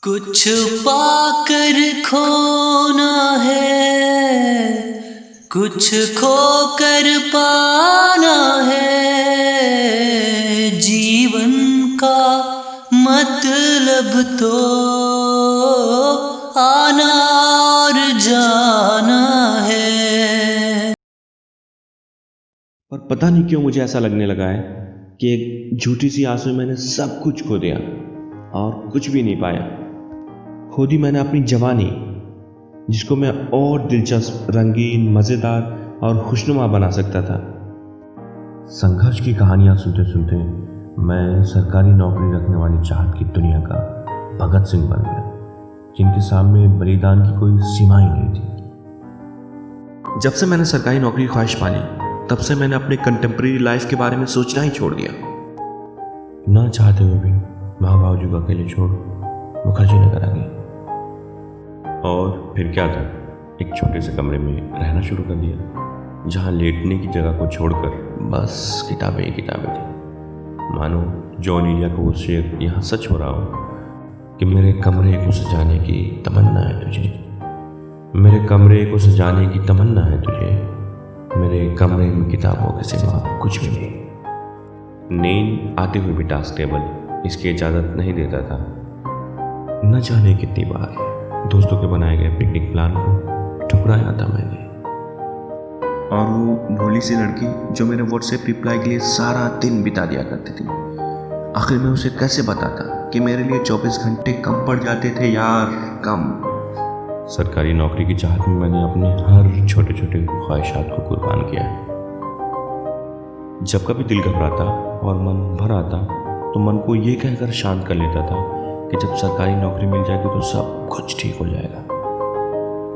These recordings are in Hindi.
कुछ पाकर खोना है, कुछ खोकर पाना है। जीवन का मतलब तो आना और जाना है। पर पता नहीं क्यों मुझे ऐसा लगने लगा है कि एक झूठी सी आस में मैंने सब कुछ खो दिया और कुछ भी नहीं पाया। खो दी मैंने अपनी जवानी, जिसको मैं और दिलचस्प, रंगीन, मज़ेदार और खुशनुमा बना सकता था। संघर्ष की कहानियां सुनते सुनते मैं सरकारी नौकरी रखने वाली चाहत की दुनिया का भगत सिंह बन गया, जिनके सामने बलिदान की कोई सीमा ही नहीं थी। जब से मैंने सरकारी नौकरी की ख्वाहिश पाली, तब से मैंने अपने कंटेम्प्रेरी लाइफ के बारे में सोचना ही छोड़ दिया। ना चाहते हुए भी माँ बाबूजी को अकेले छोड़ मुखर्जी नगर आ गई। और फिर क्या था, एक छोटे से कमरे में रहना शुरू कर दिया, जहाँ लेटने की जगह को छोड़कर बस किताबें ही किताबें थी। मानो जॉन एलिया को वो शेर यहाँ सच हो रहा हो कि मेरे कमरे को सजाने की तमन्ना है तुझे, मेरे कमरे को सजाने की तमन्ना है तुझे, मेरे कमरे में किताबों के सिवा कुछ भी नहीं। नींद आते हुए भी टास्क टेबल इसकी इजाज़त नहीं देता था। न जाने कितनी बार दोस्तों के बनाए गए पिकनिक प्लान को ठुकराया था मैंने। और वो भोली सी लड़की जो मेरे व्हाट्सएप रिप्लाई के लिए सारा दिन बिता दिया करती थी, आखिर मैं उसे कैसे बताता कि मेरे लिए 24 घंटे कम पड़ जाते थे यार, कम। सरकारी नौकरी की चाहत में मैंने अपने हर छोटे छोटे ख्वाहिशात को कुर्बान किया। जब कभी दिल घबराता और मन भर आता तो मन को ये कहकर शांत कर लेता था कि जब सरकारी नौकरी मिल जाएगी तो सब कुछ ठीक हो जाएगा।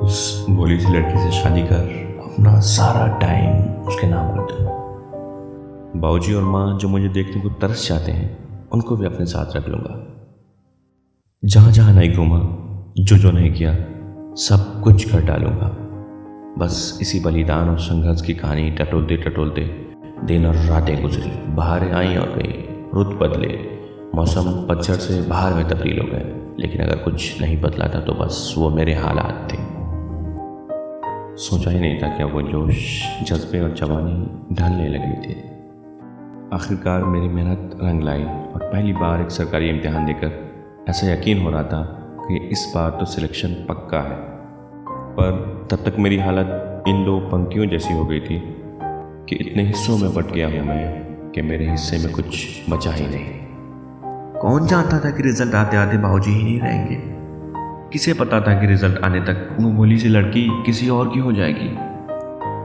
उस भोली सी लड़की से शादी कर अपना सारा टाइम उसके नाम कर दूँ। बाबूजी और माँ जो मुझे देखने को तरस जाते हैं, उनको भी अपने साथ रख लूँगा। जहाँ जहाँ नहीं घूमा, जो नहीं किया, सब कुछ कर डालूँगा। बस इसी बलिदान और संघर्ष की कहानी टटोलते टटोलते दिन और रातें गुजरी। बहारें आई और गई, रुत बदले, मौसम पतझड़ से बाहर में तब्दील हो गए, लेकिन अगर कुछ नहीं बदला था तो बस वो मेरे हालात थे। सोचा ही नहीं था कि वो जोश, जज्बे और जवानी ढलने लगी थी। आखिरकार मेरी मेहनत रंग लाई और पहली बार एक सरकारी इम्तिहान देकर ऐसा यकीन हो रहा था कि इस बार तो सिलेक्शन पक्का है। पर तब तक मेरी हालत इन दो पंक्तियों जैसी हो गई थी कि इतने हिस्सों में बट गया हूँ मैं कि मेरे हिस्से में कुछ बचा ही नहीं। कौन जानता था कि रिजल्ट आते आते बाबूजी ही नहीं रहेंगे? किसे पता था कि रिजल्ट आने तक वो भोली सी लड़की किसी और की हो जाएगी?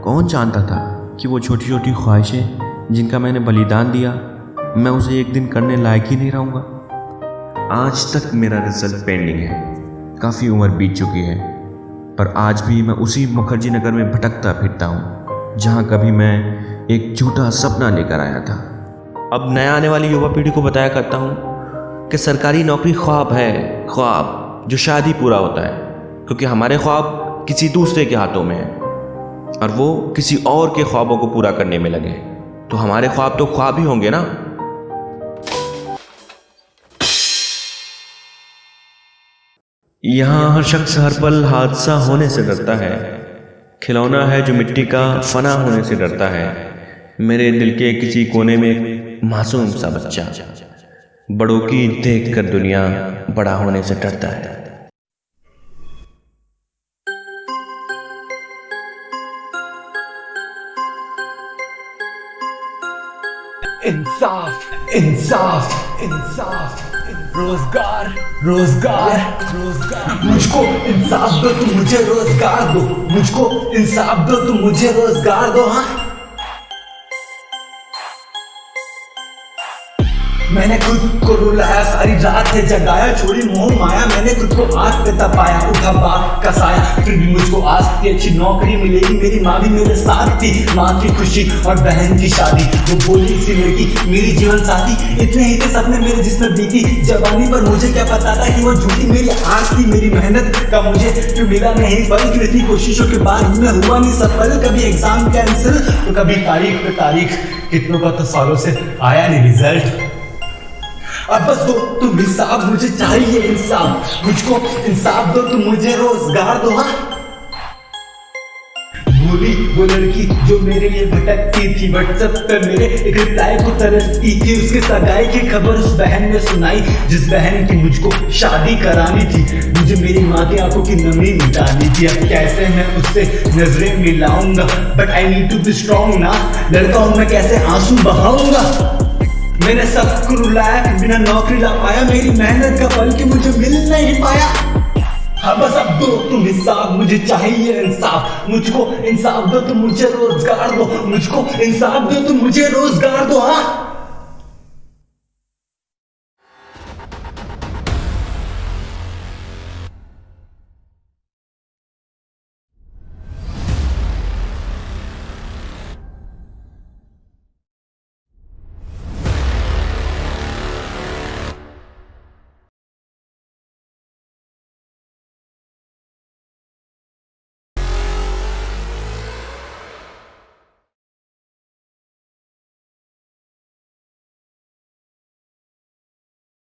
कौन जानता था कि वो छोटी छोटी ख्वाहिशें जिनका मैंने बलिदान दिया, मैं उसे एक दिन करने लायक ही नहीं रहूँगा? आज तक मेरा रिजल्ट पेंडिंग है, काफ़ी उम्र बीत चुकी है, पर आज भी मैं उसी मुखर्जी नगर में भटकता फिरता हूँ जहाँ कभी मैं एक झूठा सपना लेकर आया था। अब नया आने वाली युवा पीढ़ी को बताया करता हूँ कि सरकारी नौकरी ख्वाब है, ख्वाब जो शायद ही पूरा होता है, क्योंकि हमारे ख्वाब किसी दूसरे के हाथों में है और वो किसी और के ख्वाबों को पूरा करने में लगे, तो हमारे ख्वाब तो ख्वाब ही होंगे ना। यहाँ हर शख्स हर पल हादसा होने से डरता है, खिलौना है जो मिट्टी का फना होने से डरता है। मेरे दिल के किसी कोने में एक मासूम सा बच्चा बड़ों की देखकर दुनिया बड़ा होने से डरता है। इंसाफ, इंसाफ, इंसाफ, रोजगार, रोजगार, रोजगार। मुझको इंसाफ दो, तुम मुझे रोजगार दो। मुझको इंसाफ दो, तुम मुझे रोजगार दो। हाँ, मैंने खुद को रुलाया, सारी रात से जगाया, छोड़ी मोह माया, मैंने खुद को आग पे तपाया, उठा बाप का साया, फिर भी मुझको आज की अच्छी नौकरी मिलेगी। मेरी माँ भी मेरे साथ थी, माँ की खुशी और बहन की शादी, वो बोली सी लड़की मेरी जीवन साथी। इतने ही थे सपने मेरे जिसमें बीती जवानी, पर मुझे क्या पता था कि वो झूठी मेरी आस थी। मेरी मेहनत का मुझे जो मिला नहीं फल, क्यों इतनी कोशिशों के बाद मैं हुआ नहीं सफल। कभी एग्जाम कैंसिल तो कभी तारीख पे तारीख, कितनों का तो सालों से आया नहीं रिजल्ट। अब बस दो तुम इंसाफ, मुझे चाहिए इंसाफ, मुझको इंसाफ दो, तुम मुझे रोजगार दो। हाँ बोली वो लड़की जो मेरे लिए भटकती थी, व्हाट्सएप पे मेरे एक रिप्लाई को तरसती थी। उसके सगाई की खबर उस बहन ने सुनाई जिस बहन की मुझको शादी करानी थी। मुझे मेरी माँ की आंखों की नमी मिटानी थी। अब कैसे मैं उससे नजरें मिलाऊंगा, but I need to be strong ना, लड़का हूं मैं, कैसे आंसू बहाऊंगा। मैंने सबको रुलाया बिना नौकरी ला पाया, मेरी मेहनत का फल कि मुझे मिल नहीं पाया। हाँ बस अब दो तुम इंसाफ, मुझे चाहिए इंसाफ, मुझको इंसाफ दो, तुम मुझे रोजगार दो, मुझको इंसाफ दो, तुम मुझे रोजगार दो। हाँ